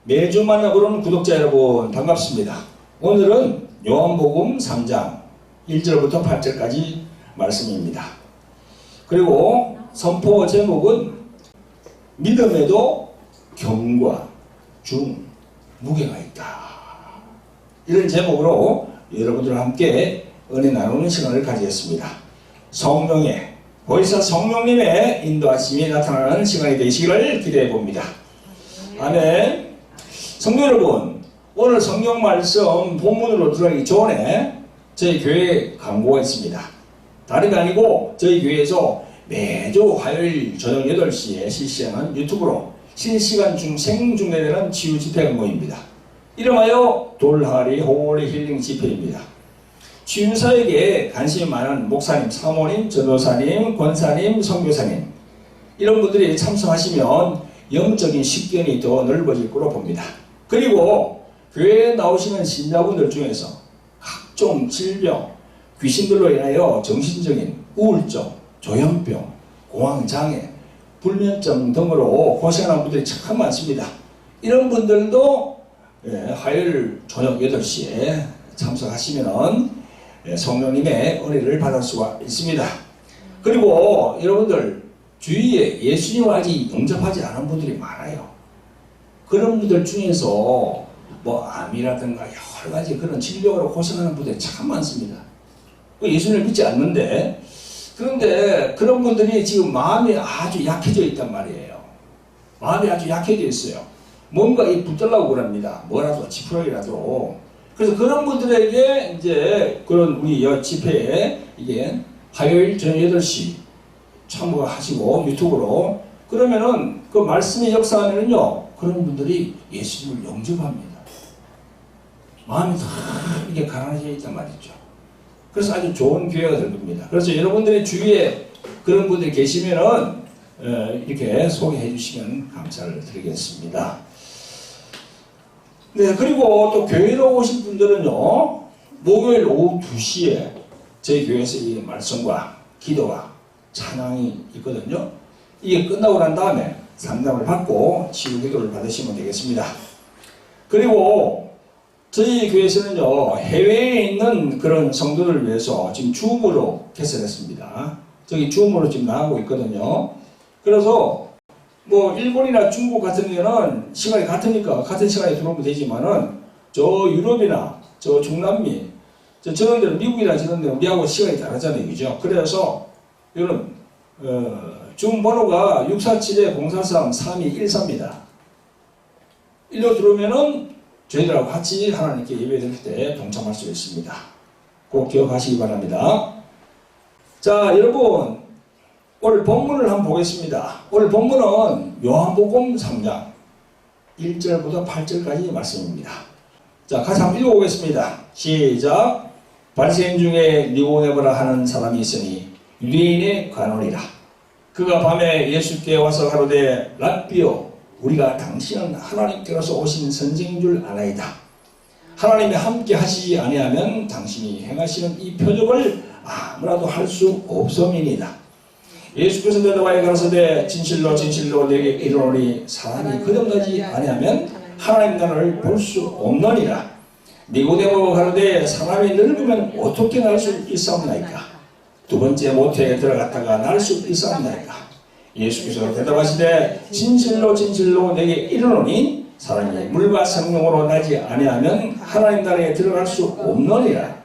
매주 만나보는 구독자 여러분 반갑습니다. 오늘은 요한복음 3장 1절부터 8절까지 말씀입니다. 그리고 선포 제목은 믿음에도 경과, 중, 무게가 있다. 이런 제목으로 여러분들과 함께 은혜 나누는 시간을 가지겠습니다. 성령의 보혜사 성령님의 인도하심이 나타나는 시간이 되시기를 기대해 봅니다. 아멘. 성도 여러분, 오늘 성경 말씀 본문으로 들어가기 전에 저희 교회에 광고가 있습니다. 다른 게 아니고 저희 교회에서 매주 화요일 저녁 8시에 실시하는 유튜브로 실시간 생중계되는 치유 집회 광고입니다. 이름하여 돌하리 홀리 힐링 집회입니다. 치유사에게 관심이 많은 목사님, 사모님, 전도사님, 권사님, 선교사님 이런 분들이 참석하시면 영적인 식견이 더 넓어질 거로 봅니다. 그리고 교회에 나오시는 신자분들 중에서 각종 질병, 귀신들로 인하여 정신적인 우울증, 조현병, 공황장애, 불면증 등으로 고생하는 분들이 참 많습니다. 이런 분들도 화요일 저녁 8시에 참석하시면 성령님의 은혜를 받을 수가 있습니다. 그리고 여러분들 주위에 예수님을 아직 영접하지 않은 분들이 많아요. 그런 분들 중에서 암이라든가 여러 가지 그런 질병으로 고생하는 분들이 참 많습니다. 예수님을 믿지 않는데, 그런데 그런 분들이 지금 마음이 아주 약해져 있단 말이에요. 마음이 아주 약해져 있어요. 뭔가 붙들라고 그럽니다. 뭐라도 지푸라기라도. 그래서 그런 분들에게 이제 그런 우리 집회에 이게 화요일 저녁 8시 참고하시고 유튜브로 그러면은 그 말씀의 역사하면은요 그런 분들이 예수님을 영접합니다. 마음이 다 이렇게 가라앉아 있단 말이죠. 그래서 아주 좋은 기회가 될 겁니다. 그래서 여러분들의 주위에 그런 분들이 계시면은 이렇게 소개해 주시면 감사를 드리겠습니다. 네, 그리고 또 교회로 오신 분들은요, 목요일 오후 2시에 저희 교회에서 이 말씀과 기도와 찬양이 있거든요. 이게 끝나고 난 다음에 상담을 받고 치유 기도를 받으시면 되겠습니다. 그리고 저희 교회에서는요, 해외에 있는 그런 성도들을 위해서 지금 줌으로 개설했습니다. 저기 줌으로 지금 나가고 있거든요. 그래서 일본이나 중국 같은 경우는 시간이 같으니까 같은 시간에 들어오면 되지만은 저 유럽이나 저 중남미 저런 데는 미국이나 저런 데는 우리하고 시간이 다르잖아요. 그죠? 그래서 이런 줌 번호가 647-043-3214입니다. 일로 들어오면은 저희들하고 같이 하나님께 예배 드릴 때 동참할 수 있습니다. 꼭 기억하시기 바랍니다. 자, 여러분 오늘 본문을 한번 보겠습니다. 오늘 본문은 요한복음 3장 1절부터 8절까지 말씀입니다. 자, 같이 한번 읽어보겠습니다. 시작. 바리새인 중에 니고데모라 하는 사람이 있으니 유대인의 관원이라. 그가 밤에 예수께 와서 가로되 랍비요, 우리가 당신은 하나님께로서 오신 선생인 줄 아나이다. 하나님이 함께 하시지 아니하면 당신이 행하시는 이 표적을 아무라도 할 수 없음이니이다. 예수께서 대답하여 가라사대 진실로 진실로 내게 이르노니 사람이 그전까지 아니하면 하나님 나라를 볼 수 없느니라. 니고데모가 가로되 사람이 늙으면 어떻게 날 수 있사옵나이까? 두 번째 모태에 들어갔다가 날 수 있사옵나이까? 예수께서 대답하시되 진실로 진실로 내게 이르노니 사람이 물과 성령으로 나지 아니하면 하나님 나라에 들어갈 수 없느니라.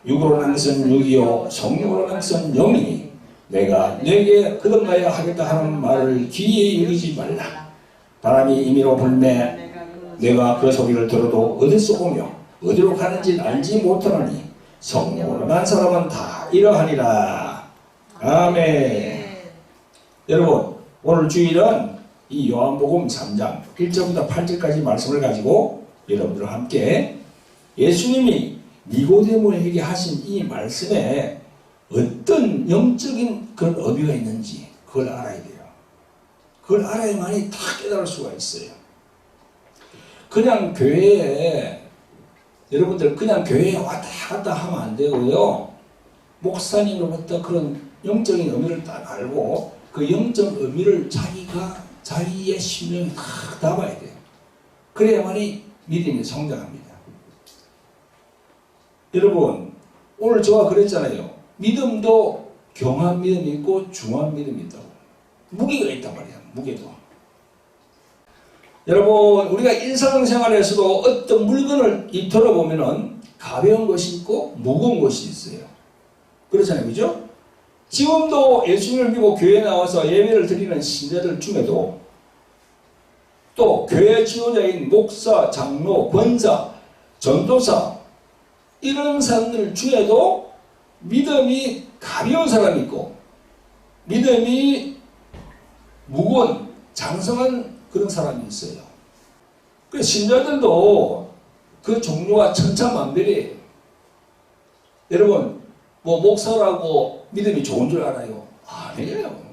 육으로 난 것은 육이요 성령으로 난 것은 영이니 내가 너에게 거듭나야 하겠다 하는 말을 귀에 여기지 말라. 바람이 임의로 불매 내가 그 소리를 들어도 어디서 오며 어디로 가는지 알지 못하노니 성령으로 난 사람은 다 이러하니라. 아멘. 여러분, 오늘 주일은 이 요한복음 3장 1절부터 8절까지 말씀을 가지고 여러분들과 함께 예수님이 니고데모에게 하신 이 말씀에 어떤 영적인 그런 의미가 있는지 그걸 알아야 돼요. 그걸 알아야만이 다 깨달을 수가 있어요. 그냥 교회에 여러분들 그냥 교회에 왔다 갔다 하면 안 되고요. 목사님으로부터 그런 영적인 의미를 딱 알고 그 영적 의미를 자기의 심령에 다 담아야 돼요. 그래야만이 믿음이 성장합니다. 여러분, 오늘 저와 그랬잖아요. 믿음도 경한 믿음이 있고 중한 믿음이 있다고. 무게가 있단 말이야. 무게도. 여러분, 우리가 일상생활에서도 어떤 물건을 입토록 보면은 가벼운 것이 있고 무거운 것이 있어요. 그렇잖아요. 그죠? 지금도 예수님을 믿고 교회에 나와서 예배를 드리는 신자들 중에도 또 교회 지도자인 목사, 장로, 권사, 전도사 이런 사람들 중에도 믿음이 가벼운 사람이 있고 믿음이 무거운 장성한 그런 사람이 있어요. 그 신자들도 그 종류가 천차만별이에요. 여러분, 뭐 목사라고 믿음이 좋은 줄 알아요? 아니에요.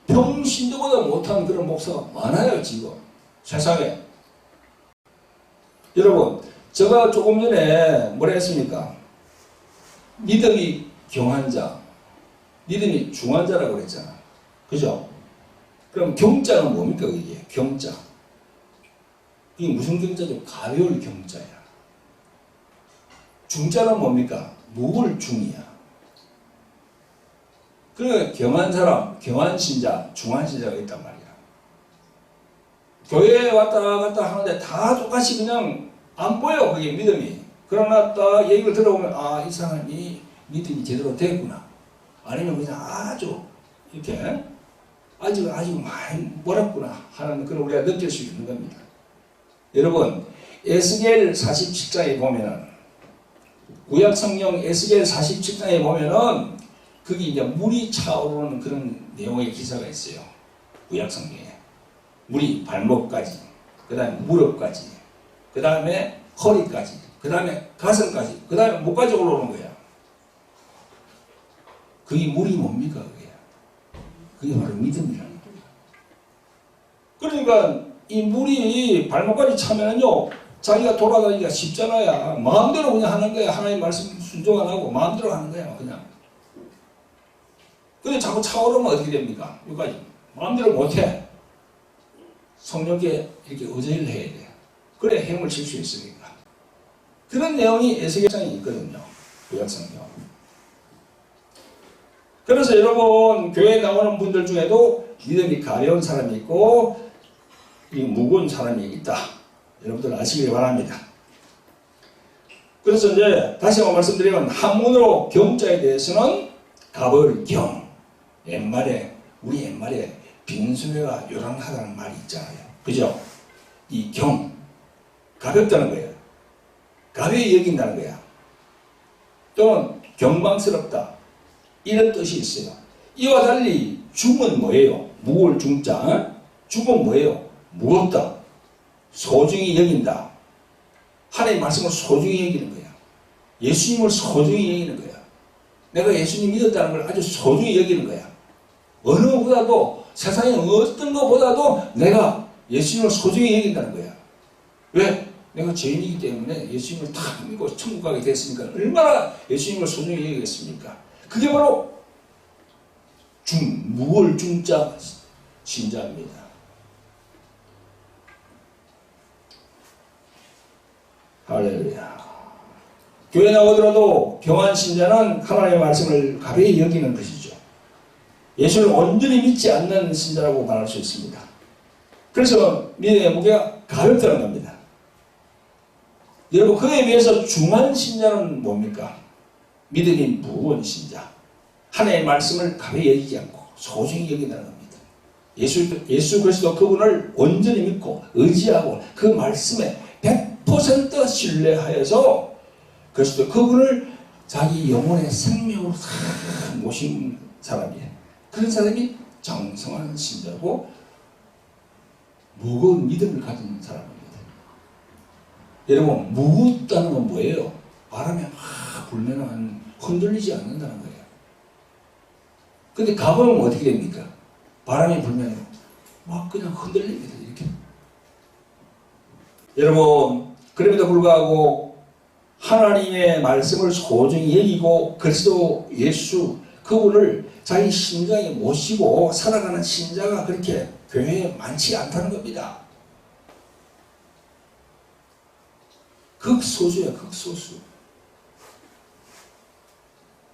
평신도보다 못한 그런 목사가 많아요, 지금 세상에. 여러분, 제가 조금 전에 뭐라 했습니까? 믿음이 경한 자, 믿음이 중한 자라고 그랬잖아. 그죠? 그럼 경자는 뭡니까, 이게? 경자. 이게 무슨 경자죠? 가벼울 경자야. 중자는 뭡니까? 무거울 중이야. 그러니까 경한 사람, 경한 신자, 중한 신자가 있단 말이야. 교회에 왔다 갔다 하는데 다 똑같이 그냥 안 보여, 그게 믿음이. 그러나 딱 얘기를 들어보면, 아, 이 사람이 믿음이 제대로 됐구나. 아니면 그냥 아주 이렇게 아주 많이 멀었구나 하는 그런 우리가 느낄 수 있는 겁니다. 여러분, 에스겔 47장에 보면은, 구약성경 에스겔 47장에 보면은 거기 이제 물이 차오르는 그런 내용의 기사가 있어요. 구약성경에. 물이 발목까지, 그 다음에 무릎까지, 그 다음에 허리까지, 그 다음에 가슴까지, 그 다음에 목까지 올라오는 거야. 그게 물이 뭡니까, 그게? 그게 바로 믿음이라는 거야. 그러니까 이 물이 발목까지 차면은요, 자기가 돌아다니기가 쉽잖아요. 마음대로 그냥 하는 거야. 하나님 말씀 순종 안 하고 마음대로 하는 거야, 그냥. 근데 자꾸 차오르면 어떻게 됩니까? 여기까지. 마음대로 못해. 성령께 이렇게 의지를 해야 돼. 그래 힘을 칠 수 있으니까. 그런 내용이 에스겔장에 있거든요. 구약성경. 그래서 여러분, 교회에 나오는 분들 중에도 믿음이 가벼운 사람이 있고 이 무거운 사람이 있다. 여러분들 아시길 바랍니다. 그래서 이제 다시 한번 말씀드리면 한문으로 경자에 대해서는 가벌 경. 우리 옛말에 빈수레가 요란하다는 말이 있잖아요. 그죠? 이 경. 가볍다는 거예요. 가벼이 여긴다는 거야. 또는 경망스럽다. 이런 뜻이 있어요. 이와 달리 중은 뭐예요? 무거울 중자. 중은 뭐예요? 무겁다. 소중히 여긴다. 하나님의 말씀을 소중히 여기는 거야. 예수님을 소중히 여기는 거야. 내가 예수님 믿었다는 걸 아주 소중히 여기는 거야. 어느 것보다도 세상에 어떤 것보다도 내가 예수님을 소중히 여긴다는 거야. 왜? 내가 죄인이기 때문에 예수님을 탁 믿고 천국 가게 됐으니까 얼마나 예수님을 소중히 여기겠습니까? 그게 바로 무거울 중자 신자입니다. 할렐루야. 교회 나오더라도 경한 신자는 하나님의 말씀을 가벼이 여기는 것이죠. 예수를 온전히 믿지 않는 신자라고 말할 수 있습니다. 그래서 믿음의 무게가 가볍다는 겁니다. 여러분, 그에 비해서 중한 신자는 뭡니까? 믿음이 무거운 신자. 하나님의 말씀을 가벼이 여기지 않고 소중히 여긴다는 겁니다. 예수 그리스도 그분을 온전히 믿고 의지하고 그 말씀에 100% 신뢰하여서 그리스도 그분을 자기 영혼의 생명으로 다 모신 사람이에요. 그런 사람이 장성한 신자고 무거운 믿음을 가진 사람입니다. 여러분, 무겁다는 건 뭐예요? 바람에 막 불면 흔들리지 않는다는 거예요. 근데 가벼우면 어떻게 됩니까? 바람이 불면 막 그냥 흔들립니다. 이렇게. 여러분, 그럼에도 불구하고 하나님의 말씀을 소중히 여기고 그리스도 예수 그분을 자기 심장에 모시고 살아가는 신자가 그렇게 교회에 많지 않다는 겁니다. 극소수예요. 극소수.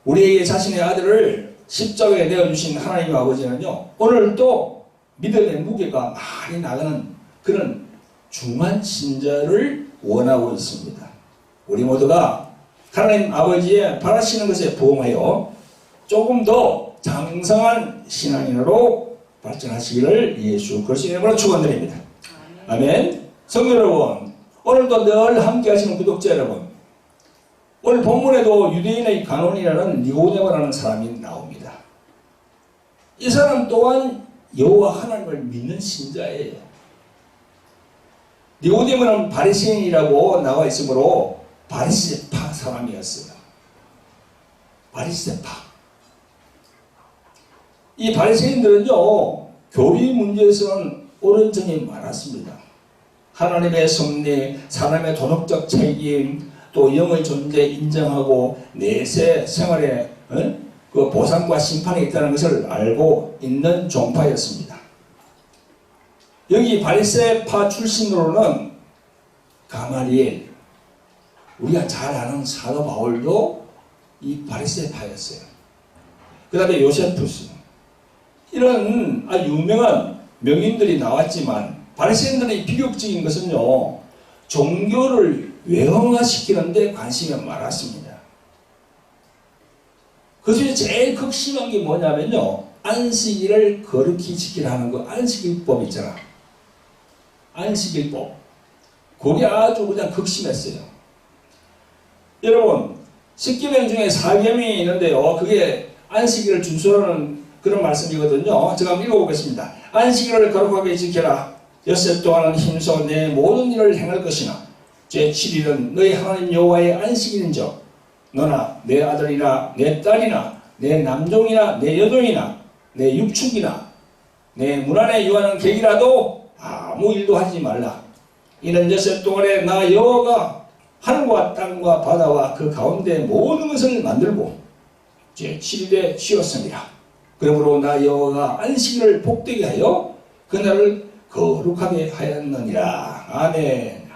우리에게 자신의 아들을 십자가에 내어주신 하나님 아버지는요, 오늘도 믿음의 무게가 많이 나가는 그런 중한 신자를 원하고 있습니다. 우리 모두가 하나님 아버지의 바라시는 것에 부응하여 조금 더 장성한 신앙인으로 발전하시기를 예수 그리스도의 이름으로 축원드립니다. 아멘. 성도 여러분, 오늘도 늘 함께 하시는 구독자 여러분, 오늘 본문에도 유대인의 간원이라는 니고데모라는 사람이 나옵니다. 이 사람 또한 여호와 하나님을 믿는 신자예요. 니고데모는 바리새인이라고 나와 있으므로 바리새파 사람이었어요. 바리새파. 이 바리새인들은요, 교리 문제에서는 옳은 점이 많았습니다. 하나님의 섭리, 사람의 도덕적 책임, 또 영의 존재 인정하고 내세 생활에 그 보상과 심판이 있다는 것을 알고 있는 종파였습니다. 여기 바리새파 출신으로는 가말리엘, 우리가 잘 아는 사도 바울도 이 바리새파였어요. 그 다음에 요세푸스, 이런 아주 유명한 명인들이 나왔지만 바리새인들의 비극적인 것은요, 종교를 외형화시키는 데 관심이 많았습니다. 그 중에 제일 극심한 게 뭐냐면요, 안식일을 거룩히 지키라는 거, 안식일법 있잖아. 안식일법. 그게 아주 그냥 극심했어요. 여러분, 십계명 중에 사계명이 있는데요, 그게 안식일을 준수하는 그런 말씀이거든요. 제가 한번 읽어보겠습니다. 안식일을 거룩하게 지켜라. 엿새 동안은 힘써 내 모든 일을 행할 것이나 제7일은 너희 하나님 여호와의 안식일인즉 너나 내 아들이나 내 딸이나 내 남종이나 내 여종이나 내 육축이나 내 문 안에 유하는 객이라도 아무 일도 하지 말라. 이는 엿새 동안에 나 여호와가 하늘과 땅과 바다와 그 가운데 모든 것을 만들고 제7일에 쉬었습니다. 그러므로 나 여호와가 안식일을 복되게 하여 그날을 거룩하게 하였느니라. 아멘.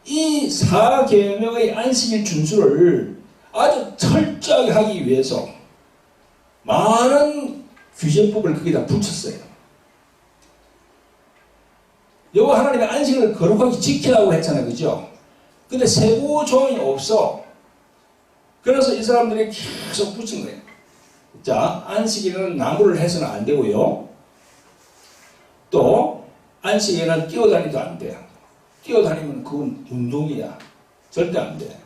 이 사계명의 안식일 준수를 아주 철저하게 하기 위해서 많은 규제법을 거기다 붙였어요. 여호와 하나님의 안식일을 거룩하게 지키라고 했잖아요. 그죠? 근데 세부 조항이 없어. 그래서 이 사람들이 계속 붙인 거예요. 자, 안식일은 나무를 해서는 안 되고요. 또 안식일은 뛰어다니도 안 돼요. 뛰어다니면 그건 운동이야. 절대 안 돼.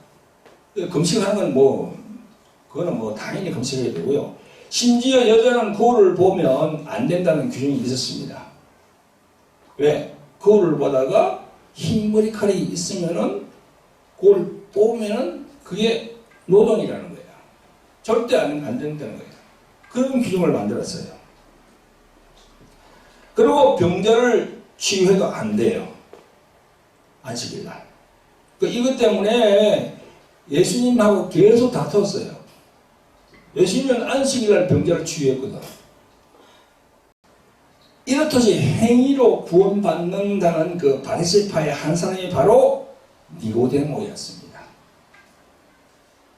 금식하는 건 그거는 당연히 금식해야 되고요. 심지어 여자는 거울을 보면 안 된다는 규정이 있었습니다. 왜? 거울을 보다가 흰 머리칼이 있으면은 그걸 보면은 그게 노동이라는 거예요. 절대 안 된다는 거예요. 그런 규정을 만들었어요. 그리고 병자를 치유해도 안 돼요. 안식일날. 이것 때문에 예수님하고 계속 다퉜어요. 예수님은 안식일날 병자를 치유했거든. 이렇듯이 행위로 구원받는다는 그 바리새파의 한 사람이 바로 니고데모였습니다.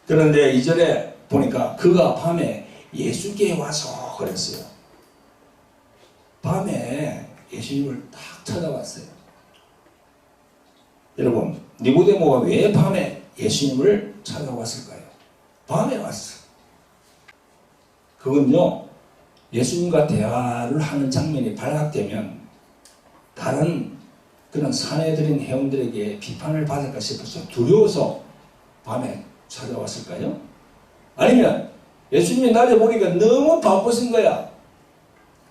그런데 이전에 보니까 그가 밤에 예수께 와서 그랬어요. 밤에 예수님을 딱 찾아왔어요. 여러분, 니고데모가 왜 밤에 예수님을 찾아왔을까요? 밤에 왔어. 그건요, 예수님과 대화를 하는 장면이 발각되면 다른 그런 사내들인 회원들에게 비판을 받을까 싶어서 두려워서 밤에 찾아왔을까요? 아니면 예수님이 낮에 보니까 너무 바쁘신 거야.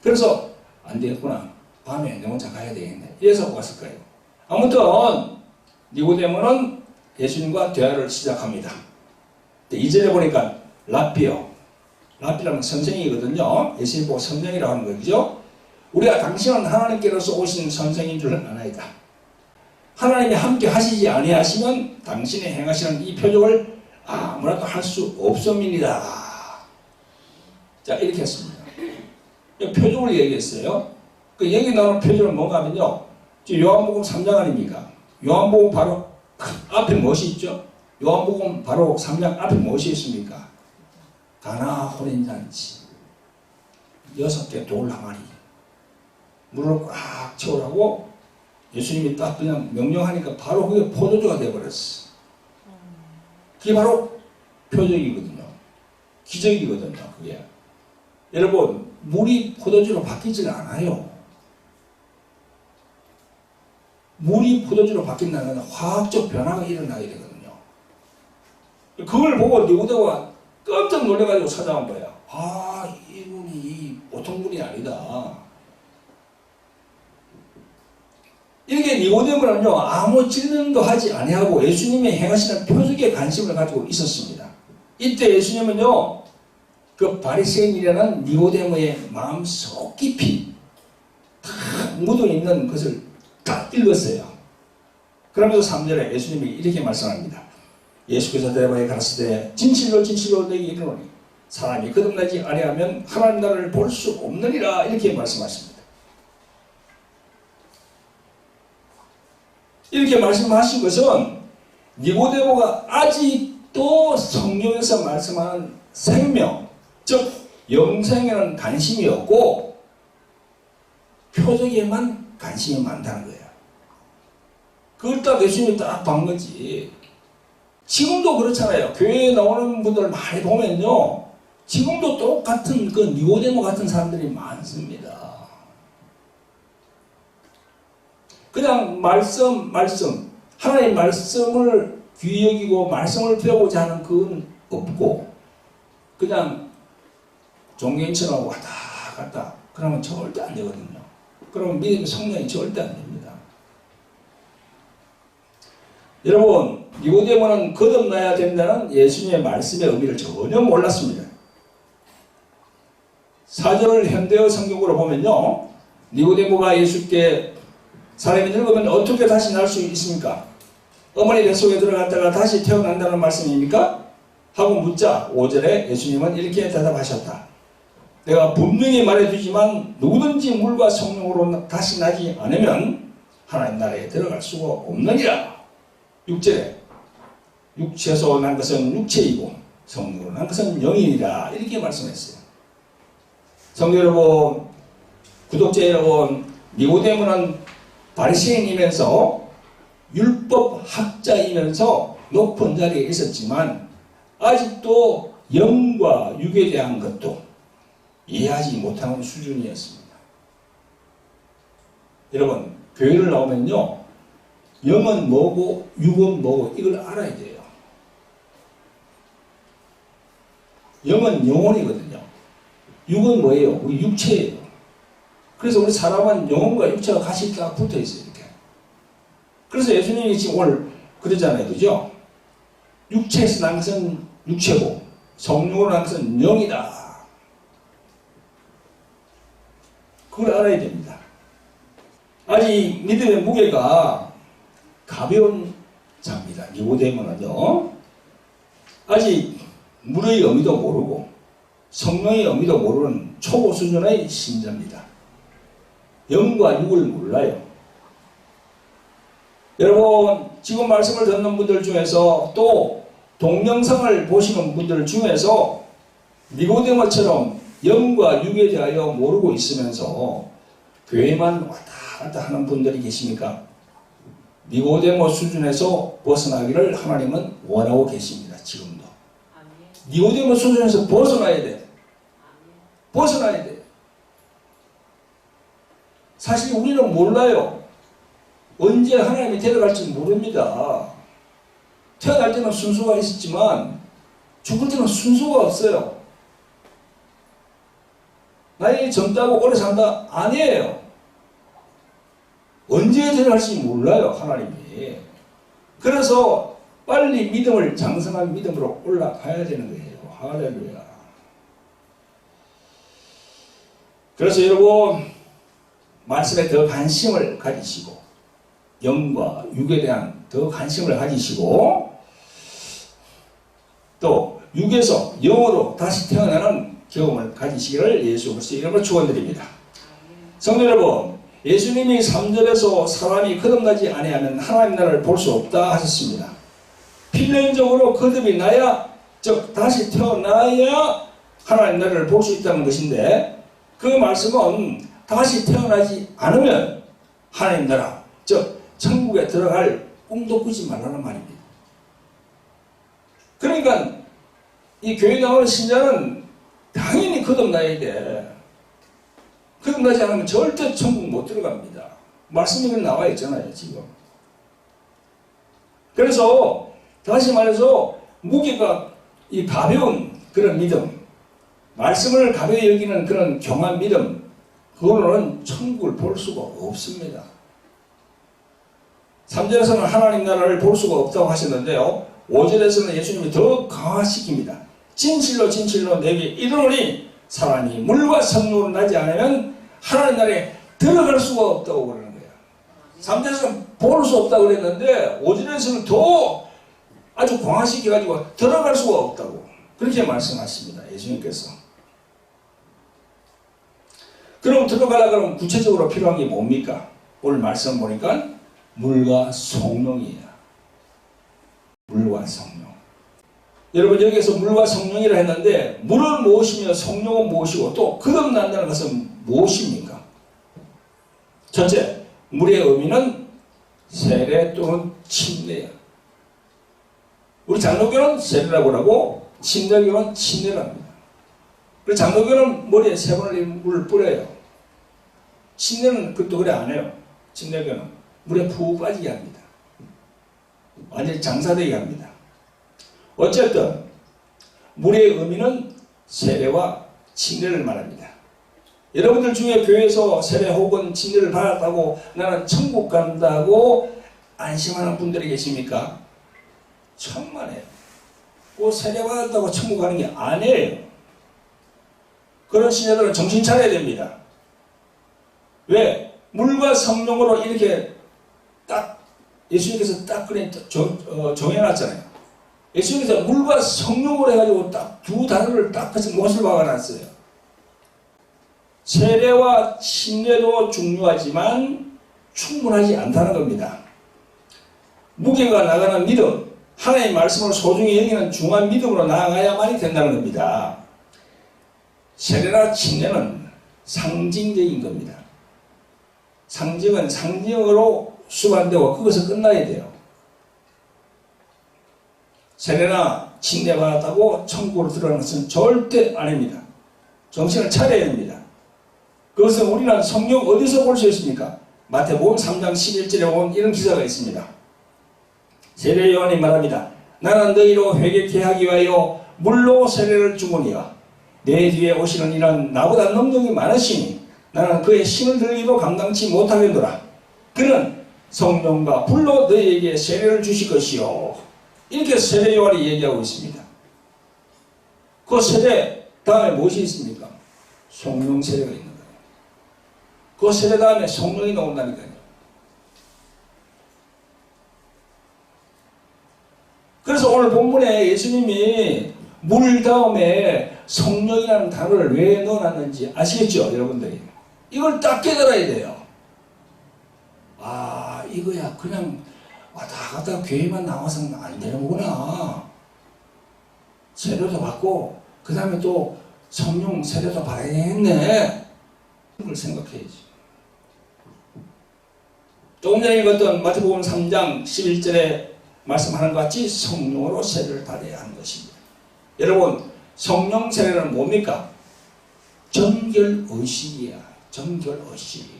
그래서 안 되겠구나. 밤에 내 혼자 가야 되겠네. 이래서 왔을까요? 아무튼 니고데모는 예수님과 대화를 시작합니다. 이전에 보니까 라피라는 선생이거든요. 예수님 보고 선생이라고 하는 거죠. 우리가 당신은 하나님께로서 오신 선생인 줄 아나이다. 하나님이 함께 하시지 아니하시면 당신이 행하시는 이 표적을 아무나도 할 수 없음이니라. 자, 이렇게 했습니다. 표적을 얘기했어요. 그 얘기 나오는 표적은 뭔가 하면요, 요한복음 3장 아닙니까? 요한복음 바로 앞에 무엇이 있죠? 요한복음 바로 3장 앞에 무엇이 있습니까? 가나 혼인잔치 6개 돌 항아리 물을 꽉 채우라고 예수님이 딱 그냥 명령하니까 바로 그게 포도주가 되어버렸어. 그게 바로 표적이거든요. 기적이거든요. 그게. 여러분, 물이 포도주로 바뀌질 않아요. 물이 포도주로 바뀐다는 건 화학적 변화가 일어나게 되거든요. 그걸 보고 니고데모가 깜짝 놀래가지고 찾아온 거야. 아, 이분이 보통 분이 아니다. 이렇게 니고데모는요, 아무 질문도 하지 아니하고 예수님의 행하시는 표적에 관심을 가지고 있었습니다. 이때 예수님은요, 그 바리새인이라는 니고데모의 마음속 깊이 다 묻어있는 것을 딱 읽었어요. 그러면서 3절에 예수님이 이렇게 말씀합니다. 예수께서 대답하여 가라사대 진실로 진실로 내게 이르노니 사람이 거듭나지 아니하면 하나님 나라를 볼 수 없느니라 이렇게 말씀하십니다. 이렇게 말씀하신 것은 니고데모가 아직도 성경에서 말씀하는 생명, 즉 영생에는 관심이 없고 표적에만 관심이 많다는 거예요. 그걸 딱 예수님이 딱 본 거지. 지금도 그렇잖아요. 교회에 나오는 분들 많이 보면요, 지금도 똑같은 그 니고데모 같은 사람들이 많습니다. 그냥 말씀 하나님 말씀을 귀히 여기고 말씀을 배우고자 하는 그건 없고 그냥 종교인처럼 왔다 갔다 그러면 절대 안 되거든요. 그러면 믿음의 성장이 절대 안 됩니다. 여러분, 니고데모는 거듭나야 된다는 예수님의 말씀의 의미를 전혀 몰랐습니다. 4절 현대어 성경으로 보면요, 니고데모가 예수께 사람이 늙으면 어떻게 다시 날 수 있습니까? 어머니 뱃속에 들어갔다가 다시 태어난다는 말씀입니까? 하고 묻자 5절에 예수님은 이렇게 대답하셨다. 내가 분명히 말해주지만 누구든지 물과 성령으로 다시 나지 않으면 하나님 나라에 들어갈 수가 없느니라. 6절에 육체에서 난 것은 육체이고 성령으로 난 것은 영이니라 이렇게 말씀했어요. 성도 여러분, 구독자 여러분, 니고데모는 바리새인이면서 율법학자이면서 높은 자리에 있었지만 아직도 영과 육에 대한 것도 이해하지 못하는 수준이었습니다. 여러분, 교회를 나오면요, 영은 뭐고 육은 뭐고 이걸 알아야 돼요. 영은 영혼이거든요. 육은 뭐예요? 우리 육체예요. 그래서 우리 사람은 영혼과 육체가 같이 딱 붙어 있어요. 이렇게. 그래서 예수님이 지금 오늘 그러잖아요. 그죠? 육체에서 난 것은 육체고 성령으로 난 것은 영이다. 그걸 알아야 됩니다. 아직 믿음의 무게가 가벼운 자입니다. 니고데모는요, 아직 물의 의미도 모르고 성령의 의미도 모르는 초보 수준의 신자입니다. 영과 육을 몰라요. 여러분, 지금 말씀을 듣는 분들 중에서 또 동영상을 보시는 분들 중에서 니고데모처럼 영과 육에 대하여 모르고 있으면서 교회만 왔다 갔다 하는 분들이 계십니까? 니고데모 수준에서 벗어나기를 하나님은 원하고 계십니다. 지금도. 니고데모 수준에서 벗어나야 돼. 벗어나야 돼. 사실 우리는 몰라요. 언제 하나님이 데려갈지 모릅니다. 태어날 때는 순수가 있었지만 죽을 때는 순수가 없어요. 나이 젊다고 오래 산다? 아니에요. 언제 데려갈지 몰라요, 하나님이. 그래서 빨리 믿음을 장성한 믿음으로 올라가야 되는 거예요. 할렐루야. 그래서 여러분, 말씀에 더 관심을 가지시고 영과 육에 대한 더 관심을 가지시고 또 육에서 영으로 다시 태어나는 경험을 가지시기를 예수 그리스도의 이름으로 축원드립니다. 성도 여러분, 예수님이 3절에서 사람이 거듭나지 아니하면 하나님 나라를 볼 수 없다 하셨습니다. 필연적으로 거듭이 나야, 즉 다시 태어나야 하나님 나라를 볼 수 있다는 것인데, 그 말씀은 다시 태어나지 않으면 하나님 나라, 즉 천국에 들어갈 꿈도 꾸지 말라는 말입니다. 그러니까 이 교회 나오는 신자는 당연히 거듭나야 돼. 거듭나지 않으면 절대 천국 못 들어갑니다. 말씀이 나와 있잖아요, 지금. 그래서 다시 말해서 무게가 이 가벼운 그런 믿음, 말씀을 가벼이 여기는 그런 경한 믿음, 그거로는 천국을 볼 수가 없습니다. 3절에서는 하나님 나라를 볼 수가 없다고 하셨는데요, 5절에서는 예수님이 더 강화시킵니다. 진실로 진실로 내게 이르노니 사람이 물과 성령으로 나지 않으면 하나님 나라에 들어갈 수가 없다고 그러는 거예요. 3절에서는 볼 수 없다고 그랬는데 5절에서는 더 아주 강화시켜가지고 들어갈 수가 없다고 그렇게 말씀하십니다. 예수님께서. 그럼 들어가려고 하면 구체적으로 필요한 게 뭡니까? 오늘 말씀 보니까 물과 성령이에요. 물과 성령. 여러분, 여기에서 물과 성령이라 했는데 물은 무엇이며 성령은 무엇이고 또 거듭난다는 것은 무엇입니까? 첫째, 물의 의미는 세례 또는 침례야. 우리 장로교는 세례라고 하고 침례교는 침례랍니다. 그리고 장로교는 머리에 3번을 물을 뿌려요. 침례는 그것도 그래 안 해요. 침례교는 물에 푹 빠지게 합니다. 완전히 장사되게 합니다. 어쨌든 물의 의미는 세례와 침례를 말합니다. 여러분들 중에 교회에서 세례 혹은 침례를 받았다고 나는 천국 간다고 안심하는 분들이 계십니까? 천만에요. 그 세례 받았다고 천국 가는 게 아니에요. 그런 신자들은 정신 차려야 됩니다. 왜? 물과 성령으로 이렇게 딱 예수님께서 딱 그래 정해놨잖아요. 예수님께서 물과 성령으로 해가지고 딱 두 단어를 딱 해서 못을 박아놨어요. 세례와 침례도 중요하지만 충분하지 않다는 겁니다. 무게가 나가는 믿음, 하나님의 말씀을 소중히 여기는 중요한 믿음으로 나아가야만이 된다는 겁니다. 세례나 침례는 상징적인 겁니다. 상징은 상징으로 수반되고 그것을 끝나야 돼요. 세례나 침례 받았다고 천국으로 들어가는 것은 절대 아닙니다. 정신을 차려야 됩니다. 그것은 우리는 성경 어디서 볼 수 있습니까? 마태복음 3장 11절에 보면 이런 기사가 있습니다. 세례 요한이 말합니다. 나는 너희로 회개케 하기 위하여 물로 세례를 주거니와 내 뒤에 오시는 이는 나보다 능력이 많으시니 나는 그의 신을 들기도 감당치 못하겠노라. 그는 성령과 불로 너희에게 세례를 주실 것이요. 이렇게 세례 요한이 얘기하고 있습니다. 그 세례 다음에 무엇이 있습니까? 성령 세례가 있는 거예요. 그 세례 다음에 성령이 나온다니까요. 그래서 오늘 본문에 예수님이 물 다음에 성령이라는 단어를 왜 넣어놨는지 아시겠죠? 여러분들이. 이걸 딱 깨달아야 돼요. 아, 이거야. 그냥 왔다 갔다 교회만 나와서는 안 되는 거구나. 세례도 받고 그 다음에 또 성령 세례도 받아야겠네. 그걸 생각해야지. 조금 전에 읽었던 마태복음 3장 11절에 말씀하는 것 같이 성령으로 세례를 받아야 하는 것입니다. 여러분, 성령 세례는 뭡니까? 정결의식이야. 정결의식.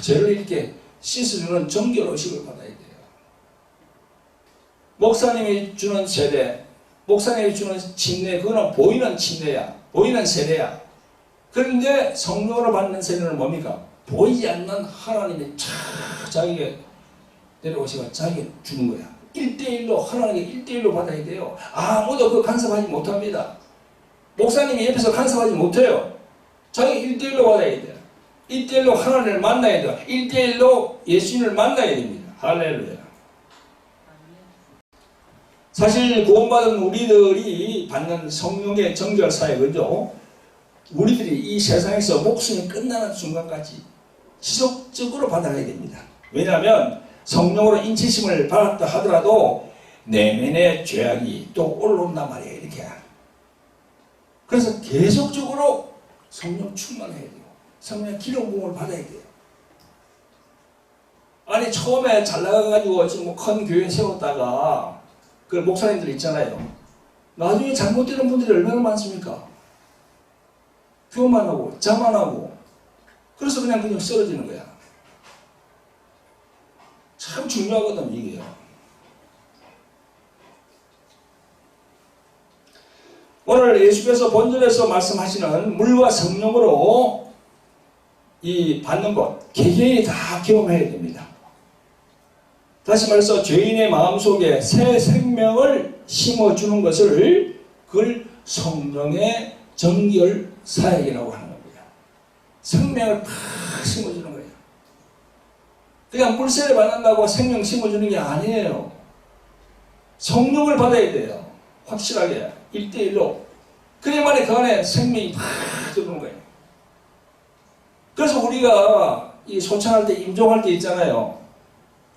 죄를 이렇게 씻어주는 정결의식을 받아야 돼요. 목사님이 주는 세례, 목사님이 주는 침례, 그거는 보이는 침례야. 보이는 세례야. 그런데 성령으로 받는 세례는 뭡니까? 보이지 않는 하나님이 자기에게 내려오시고 자기에게 주는 거야. 1대1로 하나님께 1대1로 받아야 돼요. 아무도 그 간섭하지 못합니다. 목사님이 옆에서 간섭하지 못해요. 자기 1대1로 받아야 돼요. 1대1로 하나님을 만나야 돼요. 1대1로 예수님을 만나야 됩니다. 할렐루야. 사실 구원받은 우리들이 받는 성령의 정결 사역은요, 우리들이 이 세상에서 목숨이 끝나는 순간까지 지속적으로 받아가야 됩니다. 왜냐하면 성령으로 인치심을 받았다 하더라도 내면의 죄악이 또 올라온단 말이에요. 이렇게. 그래서 계속적으로 성령 충만해야 돼요. 성령의 기름 부음을 받아야 돼요. 아니 처음에 잘 나가가지고 지금 뭐 큰 교회 세웠다가 그 목사님들 있잖아요. 나중에 잘못되는 분들이 얼마나 많습니까? 교만 하고 자만하고 그래서 그냥 쓰러지는 거야. 참 중요하거든 이게요. 오늘 예수께서 본절에서 말씀하시는 물과 성령으로 이 받는 것 개개인이 다 경험해야 됩니다. 다시 말해서 죄인의 마음속에 새 생명을 심어주는 것을 그걸 성령의 정결 사역이라고 하는 겁니다. 생명을 팍 심어주는 거예요. 그냥 물세례 받는다고 생명 심어주는 게 아니에요. 성령을 받아야 돼요. 확실하게 1대1로. 그래야만이 그 안에 생명이 팍 들어오는 거예요. 그래서 우리가 이 소찬할 때 임종할 때 있잖아요.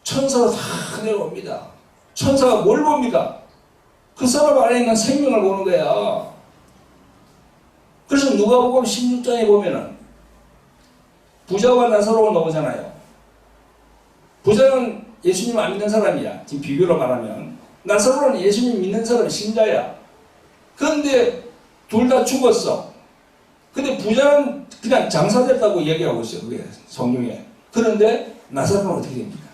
천사가 다 내려옵니다. 천사가 뭘 봅니까? 그 사람 안에 있는 생명을 보는 거야. 그래서 누가복음 16장에 보면은 부자와 나사로가 나오잖아요. 부자는 예수님 안 믿는 사람이야. 지금 비교로 말하면. 나사로는 예수님 믿는 사람, 신자야. 그런데 둘 다 죽었어. 근데 부자는 그냥 장사됐다고 얘기하고 있어요. 그게 성경에. 그런데 나사로는 어떻게 됩니까?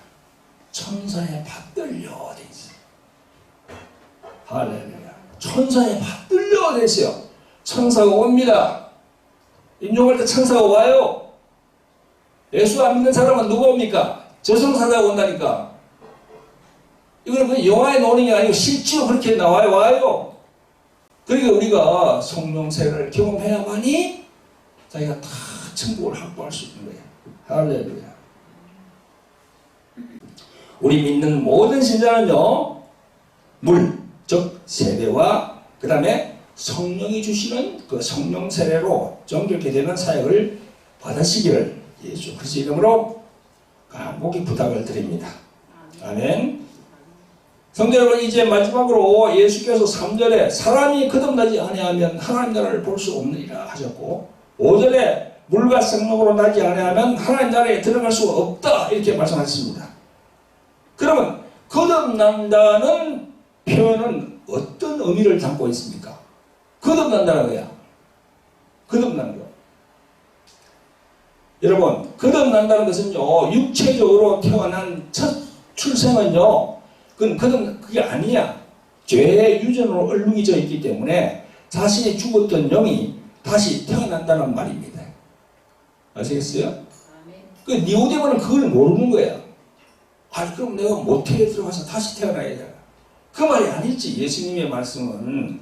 천사에 받들려 돼 있어요. 할렐루야. 천사에 받들려 돼 있어요. 천사가 옵니다. 임종할 때 천사가 와요. 예수 안 믿는 사람은 누가 옵니까? 저승사자가 온다니까. 이거는 그냥 영화에 나오는 게 아니고 실제로 그렇게 와요. 그러니까 우리가 성령 세례를 경험해야만이 자기가 다 천국을 확보할 수 있는 거예요. 할렐루야. 우리 믿는 모든 신자는요, 물, 즉 세례와 그 다음에 성령이 주시는 그 성령 세례로 정결케 되는 사역을 받으시기를 예수 그리스도의 이름으로 간곡히 부탁을 드립니다. 아멘. 성도 여러분, 이제 마지막으로 예수께서 3절에 사람이 거듭나지 아니하면 하나님 나라를 볼 수 없느니라 하셨고, 5절에 물과 성령으로 나지 아니하면 하나님 나라에 들어갈 수가 없다 이렇게 말씀하셨습니다. 그러면 거듭난다는 표현은 어떤 의미를 담고 있습니까? 거듭난다는 거야. 거듭나는 거. 여러분, 거듭난다는 것은요, 육체적으로 태어난 첫 출생은요, 그게 아니야. 죄의 유전으로 얼룩이져 있기 때문에 자신이 죽었던 영이 다시 태어난다는 말입니다. 아시겠어요? 그 니고데모는 그걸 모르는 거야. 아니, 그럼 내가 모태에 들어가서 다시 태어나야 돼. 그 말이 아니지. 예수님의 말씀은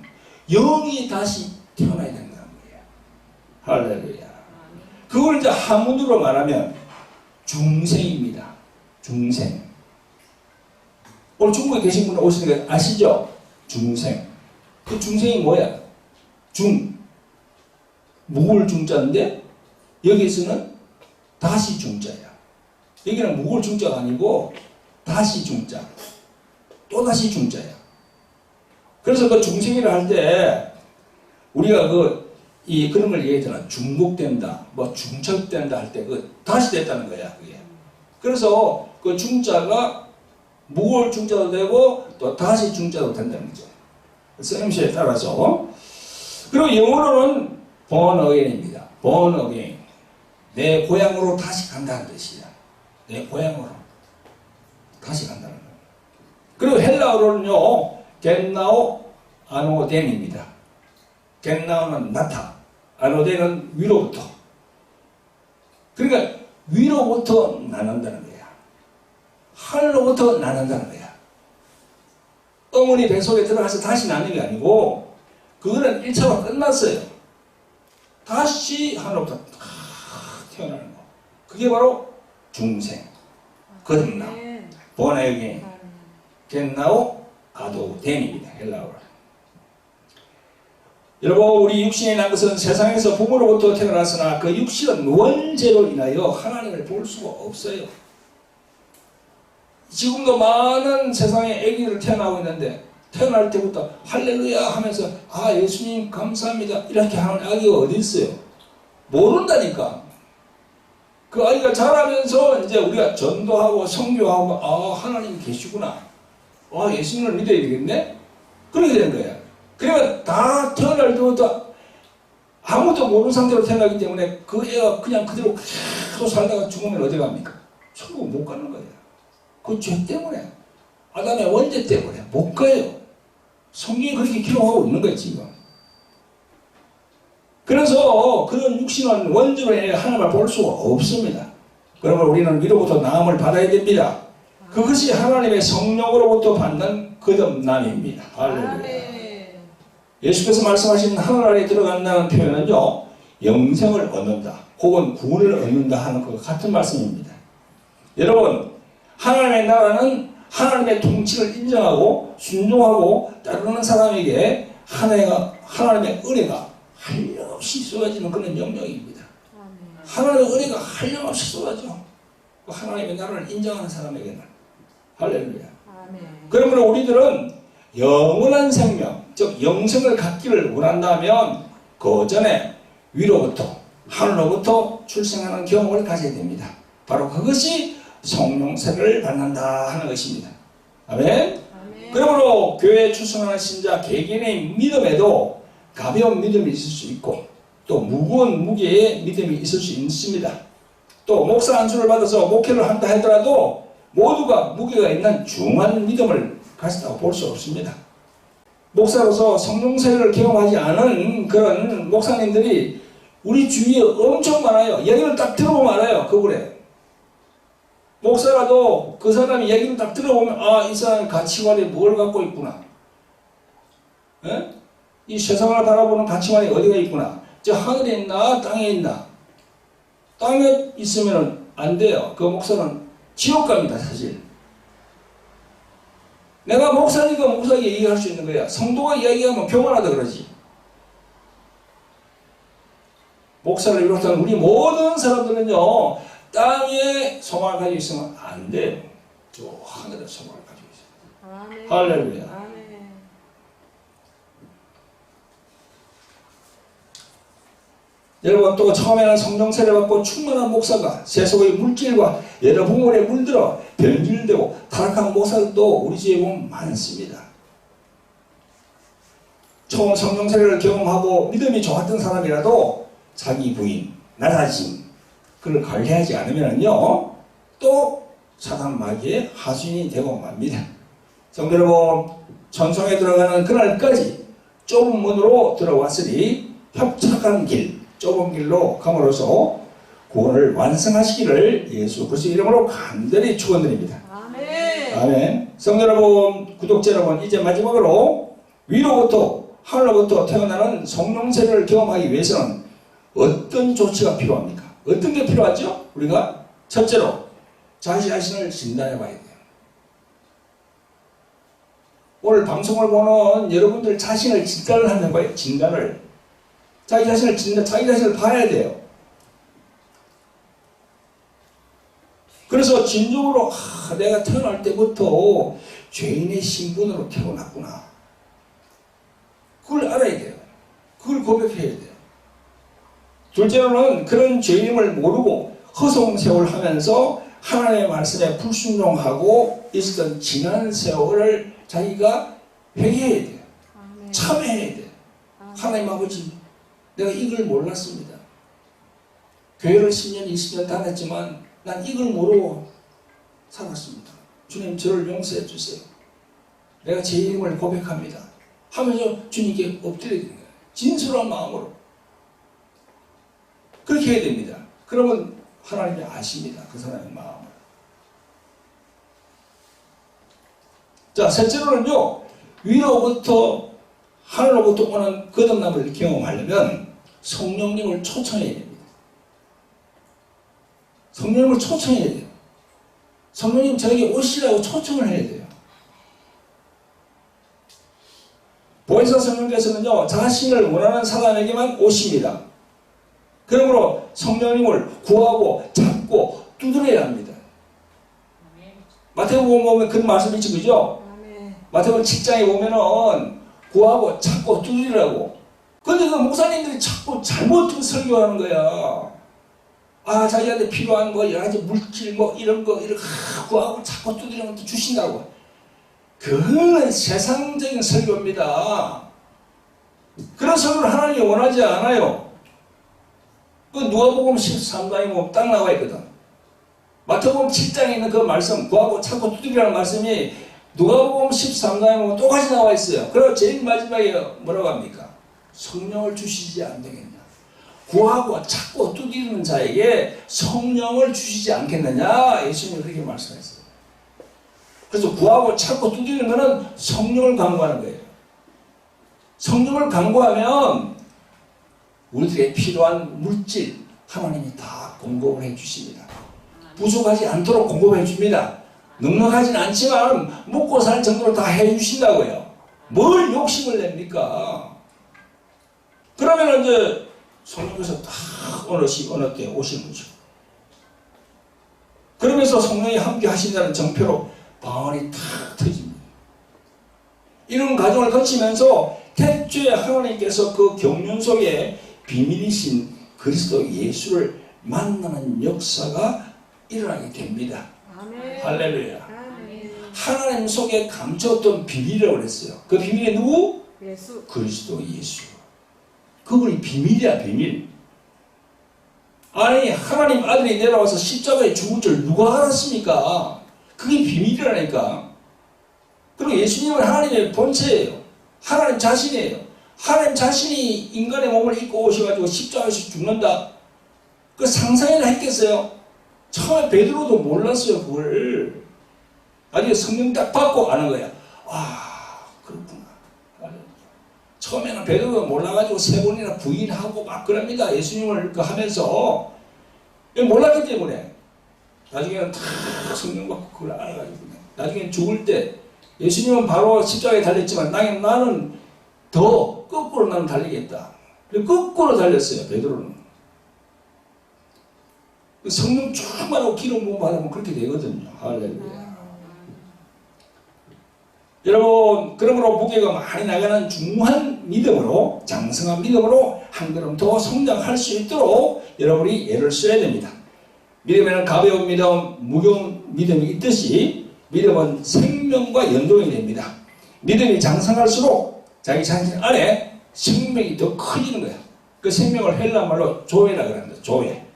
영이 다시 태어나야 된다는 거예요. 할렐루야. 그걸 이제 한문으로 말하면 중생입니다. 중생. 오늘 중국에 계신 분 오시니까 아시죠? 중생. 그 중생이 뭐야? 묵을 중자인데 여기서는 다시 중자야. 여기는 묵을 중자가 아니고 다시 중자. 또 다시 중자야. 그래서 그 중생이라 할 때 우리가 그런 걸 얘기하잖아. 중복된다, 뭐 중첩된다 할 때 다시 됐다는 거야. 그게. 그래서 그 중자가 묵을 중자도 되고 또 다시 중자도 된다는 거죠. 쓰임새에 따라서. 그리고 영어로는 born again입니다. born again. 내 고향으로 다시 간다는 뜻이야. 내 고향으로 다시 간다는 거예요. 그리고 헬라어로는요, 겐나오 아노덴입니다. 겐나오는 나타, 아노덴은 위로부터. 그러니까 위로부터 나눈다는 거야. 하늘로부터 나눈다는 거야. 어머니 뱃속에 들어가서 다시 나는 게 아니고 그거는 1차가 끝났어요. 다시 하늘로부터 태어나는 거. 그게 바로 중생, 거듭남, 본에게 겐나오 아도덴입니다. 헬라어로. 여러분, 우리 육신이 난 것은 세상에서 부모로부터 태어났으나 그 육신은 원죄로 인하여 하나님을 볼 수가 없어요. 지금도 많은 세상에 아기들 태어나고 있는데 태어날 때부터 할렐루야 하면서 아 예수님 감사합니다 이렇게 하는 아기가 어디 있어요? 모른다니까. 그 아이가 자라면서 이제 우리가 전도하고 성교하고 아 하나님이 계시구나. 아 예수님을 믿어야 되겠네? 그렇게 되는 거야. 그러면 다 태어날 때부터 아무도 모르는 상태로 태어나기 때문에 그 애가 그냥 그대로 계속 살다가 죽으면 어디 갑니까? 천국 못 가는 거예요. 그 죄 때문에 아담의 원죄 때문에 못 가요. 성경이 그렇게 기록하고 있는 거예요 지금. 그래서 그런 육신은 원죄로 인해 하나님을 볼 수가 없습니다. 그러면 우리는 위로부터 나음을 받아야 됩니다. 그것이 하나님의 성령으로부터 받는 거듭남입니다. 할렐루야. 예수께서 말씀하신 하늘나라에 들어간다는 표현은요 영생을 얻는다 혹은 구원을 얻는다 하는 것 같은 말씀입니다. 여러분, 하나님의 나라는 하나님의 통치를 인정하고 순종하고 따르는 사람에게 하나님의 은혜가 한량없이 쏟아지는 그런 영역입니다. 하나님의 은혜가 한량없이 쏟아져. 하나님의 나라를 인정하는 사람에게는. 할렐루야. 그러므로 우리들은 영원한 생명, 즉 영생을 갖기를 원한다면 그 전에 위로부터 하늘로부터 출생하는 경험을 가져야 됩니다. 바로 그것이 성령세를 받는다 하는 것입니다. 아멘. 그러므로 교회에 출생하는 신자 개개인의 믿음에도 가벼운 믿음이 있을 수 있고 또 무거운 무게의 믿음이 있을 수 있습니다. 또 목사 안수를 받아서 목회를 한다 하더라도 모두가 무게가 있는 중한 믿음을 가졌다고 볼 수 없습니다. 목사로서 성령세를 경험하지 않은 그런 목사님들이 우리 주위에 엄청 많아요. 얘기를 딱 들어보면 알아요. 그분에 목사라도 그 사람이 얘기를 딱 들어보면 아, 이 사람의 가치관이 뭘 갖고 있구나. 에? 이 세상을 바라보는 가치관이 어디가 있구나. 저 하늘에 있나 땅에 있나. 땅에 있으면 안 돼요. 그 목사는 지옥 갑니다. 사실. 내가 목사니까 목사에게 얘기할 수 있는 거야. 성도가 이야기하면 교만하다 그러지. 목사를 비롯한 우리 모든 사람들은요 땅에 소망을 가지고 있으면 안 돼요. 저 하늘에 소망을 가지고 있어요. 할렐루야. 여러분, 또 처음에는 성령세를 받고 충만한 목사가 세속의 물질과 여러 부물에 물들어 변질되고 타락한 목사들도 우리 주위에 보면 많습니다. 처음 성령세를 경험하고 믿음이 좋았던 사람이라도 자기 부인, 나 자신 그걸 관리하지 않으면요 또 사단 마귀의 하수인이 되고 맙니다. 성도 여러분, 천성에 들어가는 그날까지 좁은 문으로 들어왔으니 협착한 길, 좁은 길로 감으로써 구원을 완성하시기를 예수 그리스도의 이름으로 간절히 축원드립니다. 아멘. 아멘. 성도 여러분, 구독자 여러분, 이제 마지막으로 위로부터 하늘로부터 태어나는 성령세를 경험하기 위해서는 어떤 조치가 필요합니까? 어떤 게 필요하죠? 우리가 첫째로 자기 자신을 진단해 봐야 돼요. 오늘 방송을 보는 여러분들 자신을 진단을 하는 거예요. 진단을. 자기 자신을 봐야 돼요. 그래서 진정으로 내가 태어날 때부터 죄인의 신분으로 태어났구나. 그걸 알아야 돼요. 그걸 고백해야 돼요. 둘째로는 그런 죄인임을 모르고 허송세월 하면서 하나님의 말씀에 불순종하고 있었던 지난 세월을 자기가 회개해야 돼요. 참회해야 돼요. 하나님 아버지, 내가 이걸 몰랐습니다. 교회를 10년, 20년 다녔지만 난 이걸 모르고 살았습니다. 주님, 저를 용서해 주세요. 내가 제 이름을 고백합니다. 하면서 주님께 엎드려야 됩니다. 진솔한 마음으로. 그렇게 해야 됩니다. 그러면 하나님이 아십니다. 그 사람의 마음을. 자, 셋째로는요, 위로부터 하늘로부터 오는 거듭남을 경험하려면 성령님을 초청해야 됩니다. 성령님을 초청해야 돼요. 성령님 저에게 오시라고 초청을 해야 돼요. 보혜사 성령께서는요, 자신을 원하는 사람에게만 오십니다. 그러므로 성령님을 구하고 찾고 두드려야 합니다. 마태복음 보면 그런 말씀이 있죠, 그죠? 마태복음 7장에 보면은 구하고 찾고 두드리라고. 근데 그 목사님들이 자꾸 잘못 설교하는 거야. 아, 자기한테 필요한 거, 여러 가지 물질, 뭐, 이런 거, 구하고 찾고 두드리면 또 주신다고. 그건 세상적인 설교입니다. 그런 설교를 하나님이 원하지 않아요. 그 누가복음 13장에 보면 딱 나와 있거든. 마태복음 7장에 있는 그 말씀, 구하고 찾고 두드리라는 말씀이 누가복음 13장에 보면 똑같이 나와 있어요. 그리고 제일 마지막에 뭐라고 합니까? 성령을 주시지 않겠느냐. 구하고 찾고 두드리는 자에게 성령을 주시지 않겠느냐. 예수님이 그렇게 말씀했어요. 그래서 구하고 찾고 두드리는 것은 성령을 간구하는 거예요. 성령을 간구하면 우리들에게 필요한 물질 하나님이 다 공급을 해 주십니다. 부족하지 않도록 공급해 줍니다. 넉넉하진 않지만 먹고 살 정도로 다 해 주신다고요. 뭘 욕심을 냅니까? 그러면 이제 성령께서 딱 어느 때 오시는 거죠. 그러면서 성령이 함께 하신다는 정표로 방언이 탁 터집니다. 이런 과정을 거치면서 태초에 하나님께서 그 경륜 속에 비밀이신 그리스도 예수를 만나는 역사가 일어나게 됩니다. 아멘. 할렐루야. 아멘. 하나님 속에 감췄던 비밀이라고 그랬어요. 그 비밀이 누구? 예수. 그리스도 예수. 그분이 비밀이야, 비밀. 아니, 하나님 아들이 내려와서 십자가에 죽을 줄 누가 알았습니까? 그게 비밀이라니까. 그리고 예수님은 하나님의 본체예요. 하나님 자신이에요. 하나님 자신이 인간의 몸을 입고 오셔가지고 십자가에서 죽는다. 그 상상이나 했겠어요? 처음에 베드로도 몰랐어요, 그걸. 나중에 성령 딱 받고 아는 거야. 아, 그렇구나. 처음에는 베드로가 몰라가지고 3번이나 부인하고 막 그럽니다. 예수님을 하면서. 몰랐기 때문에. 나중에는 다 성령 받고 그걸 알아가지고. 나중에 죽을 때 예수님은 바로 십자가에 달렸지만 나는 더 거꾸로 나는 달리겠다. 거꾸로 달렸어요, 베드로는. 성령 충만하고 기름 부음 받으면 그렇게 되거든요. 할렐루야. 여러분, 그러므로 무게가 많이 나가는 중후한 믿음으로, 장성한 믿음으로 한 걸음 더 성장할 수 있도록 여러분이 애를 써야 됩니다. 믿음에는 가벼운 믿음, 무거운 믿음이 있듯이 믿음은 생명과 연동이 됩니다. 믿음이 장성할수록 자기 자신 안에 생명이 더 커지는 거야. 그 생명을 헬라 말로 조회라고 합니다. 조회.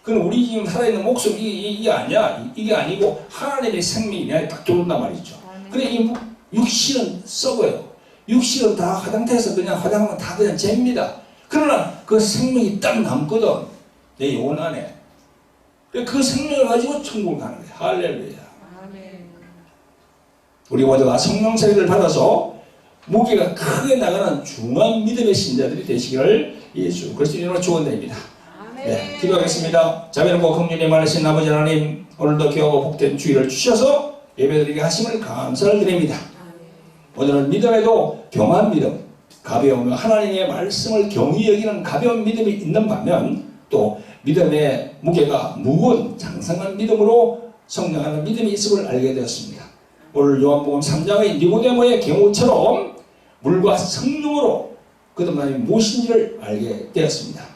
그건 우리 지금 살아있는 목숨 이게 아니야. 이게 아니고 하나님의 생명이 내 안에 딱 들어온단 말이죠. 근데 이 육신은 썩어요. 육신은 다 화장터에서 그냥 화장하면 다 그냥 잽니다. 그러나 그 생명이 딱 남거든. 내 영혼 안에. 그 생명을 가지고 천국을 가는 거야. 할렐루야. 아멘. 우리 모두가 성령 세례를 받아서 무게가 크게 나가는 중요한 믿음의 신자들이 되시기를 예수 그리스도로 축원드립니다. 네, 기도하겠습니다. 자비롭고 긍휼히 많으신 아버지 하나님, 오늘도 귀하고 복된 주일을 주셔서 예배드리게 하심을 감사를 드립니다. 오늘은 믿음에도 경한 믿음, 가벼우며 하나님의 말씀을 경히 여기는 가벼운 믿음이 있는 반면 또 믿음의 무게가 무거운 장성한 믿음으로 성장하는 믿음이 있음을 알게 되었습니다. 오늘 요한복음 3장의 니고데모의 경우처럼 물과 성령으로 그동안이 무엇인지를 알게 되었습니다.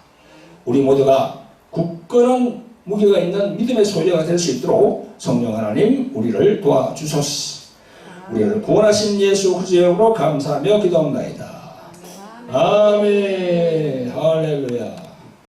우리 모두가 굳건한 무게가 있는 믿음의 소유가 될 수 있도록 성령 하나님 우리를 도와주소서. 우리를 구원하신 예수 그리스도로 감사하며 기도합니다. 아멘.